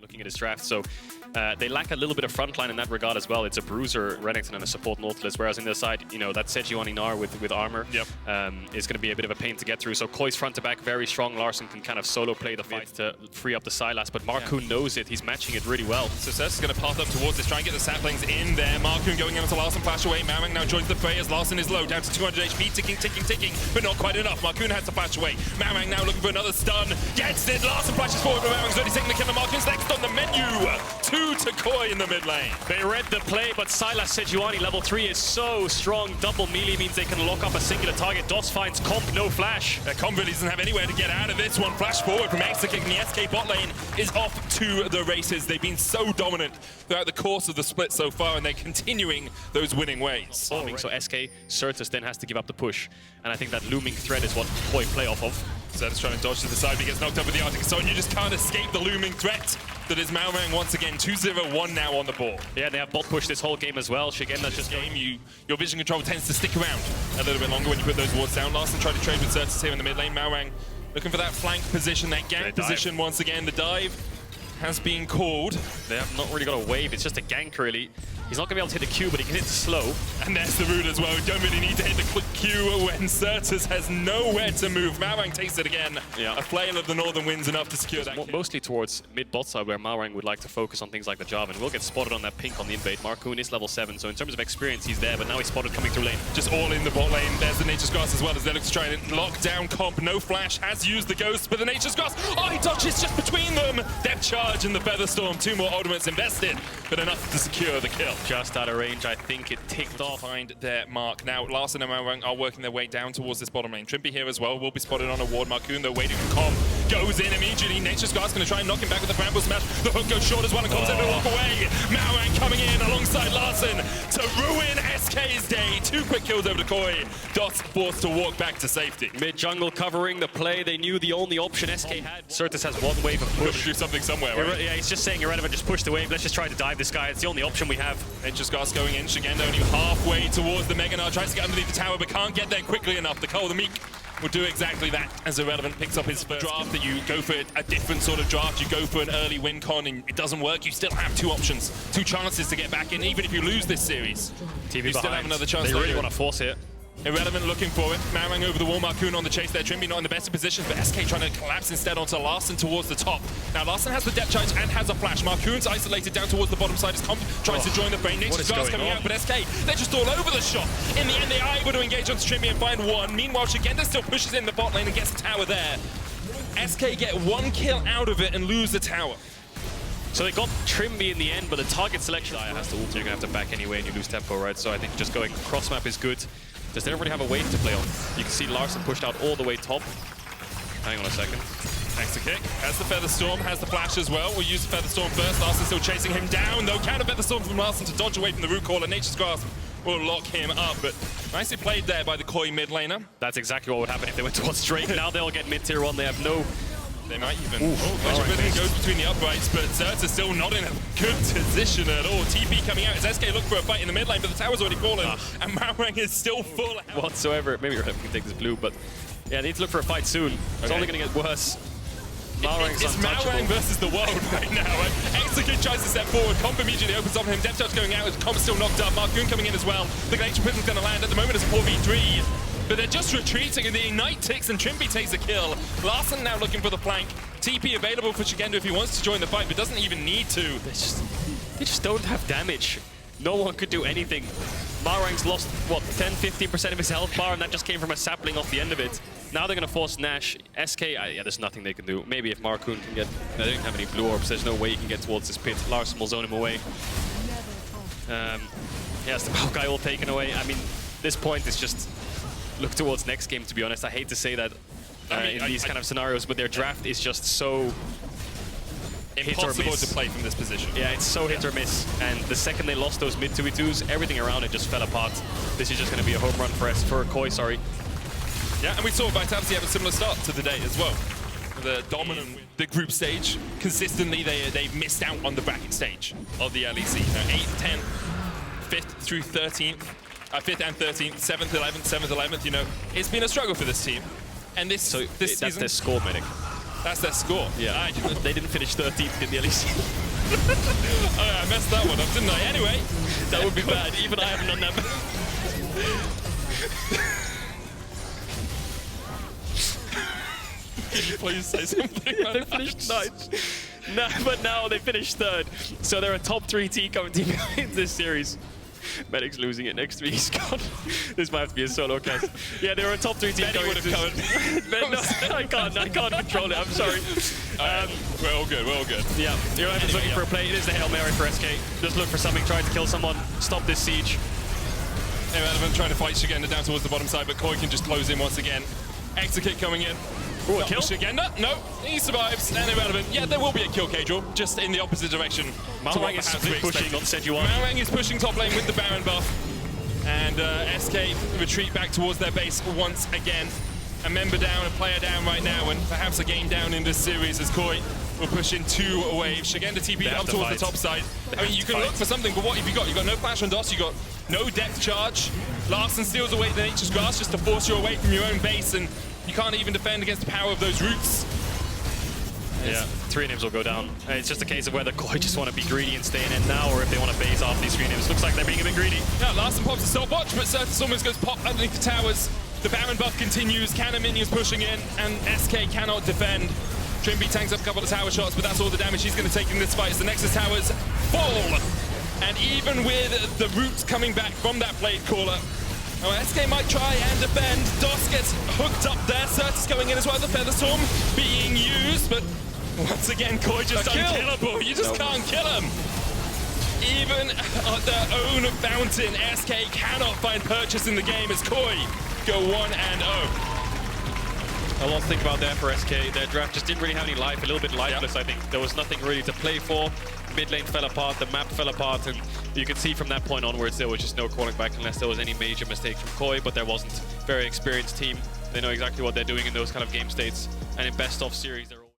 looking at his draft. So they lack a little bit of frontline in that regard as well. It's a bruiser, Renekton, and a support Nautilus, whereas in the side, you know, that Sejuani Gnar with armor is going to be a bit of a pain to get through. So Koi's front to back very strong. Larssen can kind of solo play the fight to free up the Sylas, but Markoon knows it. He's matching it really well. So Sertuss is going to path up towards this, try and get the saplings in there. Markoon going in onto Larssen, flash away. Malrang now joins the fray as Larssen is low, down to 200 HP, ticking, but not quite enough. Markoon has to flash away. Malrang now looking for another stun. Gets it. Larssen flashes forward, but Malrang's already taking the kill. Markoon's next on the menu. 2 to Koi in the mid lane. They read the play, but Sylas Sejuani level 3 is so strong. Double melee means they can lock up a singular target. DOS finds Comp, no flash. Comp really doesn't have anywhere to get out of this one. Flash forward from Exakick, and the SK bot lane is off to the races. They've been so dominant throughout the course of the split so far, and they're continuing those winning ways. So SK, Sertuss then has to give up the push, and I think that looming threat is what Koi play off of. Sertuss trying to dodge to the side, but he gets knocked up with the Arctic Assault, and you just can't escape the looming threat that is Malrang once again. 2-0-1 now on the board. Yeah, they have bot push this whole game as well. Szygenda's just your vision control tends to stick around a little bit longer when you put those wards down. Larssen tried to trade with Sertuss here in the mid lane. Malrang looking for that flank position, that gank position once again. The dive has been called. They have not really got a wave, it's just a gank really. He's not going to be able to hit the Q, but he can hit the slow. And there's the root as well. We don't really need to hit the Q when Sertuss has nowhere to move. Malrang takes it again. Yeah. A flail of the Northern Winds enough to secure that kill. Mostly towards mid-bot side, where Malrang would like to focus on things like the Java, and will get spotted on that pink on the invade. Markoon is level 7, so in terms of experience, he's there, but now he's spotted coming through lane. Just all in the bot lane. There's the Nature's Grass as well as they look to try and lock down Comp. No flash, has used the Ghost, but the Nature's Grass, oh, he dodges just between them. Depth Charge and the Featherstorm. 2 more ultimates invested, but enough to secure the kill. Just out of range. I think it ticked off. Find their mark. Now, Larssen and Malrang are working their way down towards this bottom lane. Trymbi here as well will be spotted on a ward. Markoon, though, waiting for Comp. Goes in immediately. Nature's Guard's going to try and knock him back with the Bramble Smash. The hook goes short as well, and Comp's able to walk away. Malrang coming in alongside Larssen to ruin SK's day. 2 quick kills over to Koi. DOS forced to walk back to safety. Mid-jungle covering the play. They knew the only option SK had. Sertuss has 1 wave of push. Do something somewhere, right? Yeah, he's just saying irrelevant. Just push the wave. Let's just try to dive this guy. It's the only option we have. Nature's Guard's going in. Szygenda only halfway towards the Mega Gnar. Tries to get underneath the tower, but can't get there quickly enough. The Cole, the Meek, will do exactly that as Irrelevant picks up his first draft. That you go for a different sort of draft. You go for an early win con, and it doesn't work. You still have 2 options, 2 chances to get back in. Even if you lose this series, you still have another chance. They really want to force it. Irrelevant looking for it. Malrang over the wall. Markoon on the chase there. Trymbi not in the best of positions, but SK trying to collapse instead onto Larssen towards the top. Now Larssen has the depth charge and has a flash. Markoon's isolated down towards the bottom side as Comp tries to join the fray. Nature's Guard's coming out, but SK, they're just all over the shot. In the end, they are able to engage onto Trymbi and find 1. Meanwhile, Szygenda still pushes in the bot lane and gets the tower there. SK get 1 kill out of it and lose the tower. So they got Trymbi in the end, but the target selection has to ult. You're going to have to back anyway and you lose tempo, right? So I think just going cross map is good. Does everybody have a wave to play on? You can see Larssen pushed out all the way top. Hang on a second. Exakick has the Featherstorm, has the flash as well. We'll use the Featherstorm first. Larssen still chasing him down, though. Counter Featherstorm from Larssen to dodge away from the root call, and Nature's Grasp will lock him up. But nicely played there by the Koi mid laner. That's exactly what would happen if they went towards Drake. Now they'll get mid tier 1. They have no... They might even... Pleasure Prison goes between the uprights, but Sertuss still not in a good position at all. TP coming out as SK look for a fight in the mid lane, but the tower's already fallen, and Malrang is still full. Whatsoever. Maybe we can take this blue, but yeah, they need to look for a fight soon. It's only going to get worse. It's Malrang versus the world right now. Exakick tries to step forward. Comp immediately opens up on him. Depth Charge going out. Comp's still knocked up. Markoon coming in as well. The Nature Prison's going to land. At the moment, it's a 4v3. But they're just retreating, and the Ignite ticks, and Trymbi takes a kill. Larssen now looking for the flank. TP available for Szygenda if he wants to join the fight, but doesn't even need to. They just don't have damage. No one could do anything. Malrang's lost, what, 10-15% of his health bar, and that just came from a sapling off the end of it. Now they're going to force Nash. SK, yeah, there's nothing they can do. Maybe if Markoon can get... They don't have any blue orbs. There's no way he can get towards this pit. Larssen will zone him away. Yes, the Maokai all taken away. I mean, this point is just... Look towards next game, to be honest. I hate to say that in these kind of scenarios, but their draft is just so impossible to play from this position. Yeah, it's so hit or miss. And the second they lost those mid 2v2s, everything around it just fell apart. This is just going to be a home run for Koi, sorry. Yeah, and we saw Vitality have a similar start to the day as well. The dominant, the group stage, consistently they've missed out on the bracket stage of the LEC. 8th, 10th, 5th through 13th. 5th and 13th, 7th, 11th, 7th, 11th, you know. It's been a struggle for this team. And this season... That's their score medic. That's their score. Yeah. They didn't finish 13th in the LEC. Oh, yeah, I messed that one up, didn't I? Anyway, that would be bad. Even I haven't done that. Can you please say something? They finished 9th. No, but now they finished 3rd. So they're a top 3 team coming team in this series. Medic's losing it next week. He's gone. This might have to be a solo cast. Yeah, they were a top 3 team. Benny would have covered. No, I can't control it. I'm sorry. We're all good. We're all good. Yeah, you're looking for a play. It is the Hail Mary for SK. Just look for something. Try to kill someone. Stop this siege. Irrelevant trying to fight Szygenda down towards the bottom side, but Koi can just close in once again. Exakick coming in. Ooh, a kill? Szygenda? No, he survives. And Irrelevant. Yeah, there will be a kill, Caedrel, just in the opposite direction. Malrang is pushing on Sejuani. Malrang is pushing top lane with the Baron buff. And SK retreat back towards their base once again. A member down, a player down right now, and perhaps a game down in this series as Koi will push in 2 waves. Szygenda TP up towards the top side. I mean, you can look for something, but what have you got? You've got no flash on DOS, you've got no depth charge. Larssen steals away the Nature's Grass just to force you away from your own base, and you can't even defend against the power of those roots. Yeah, 3 nibs will go down. It's just a case of whether Koi just want to be greedy and stay in now, or if they want to base off these 3 nibs. Looks like they're being a bit greedy. Yeah, Larssen pops a stopwatch, but Sertuss almost goes pop underneath the towers. The Baron buff continues, cannon minions pushing in, and SK cannot defend. Trymbi tanks up a couple of tower shots, but that's all the damage he's going to take in this fight as the Nexus towers fall. And even with the roots coming back from that Blade Caller, SK might try and defend. DOS gets hooked up there. Sertuss going in as well. The Feather Storm being used, but once again, Koi just unkillable. You just can't kill him. Even at their own fountain, SK cannot find purchase in the game as Koi go 1-0. A lot to think about there for SK. Their draft just didn't really have any life, a little bit lifeless, I think. There was nothing really to play for. Mid lane fell apart, the map fell apart, and you can see from that point onwards there was just no crawling back unless there was any major mistake from Koi, but there wasn't. Very experienced team. They know exactly what they're doing in those kind of game states, and in best of series, they're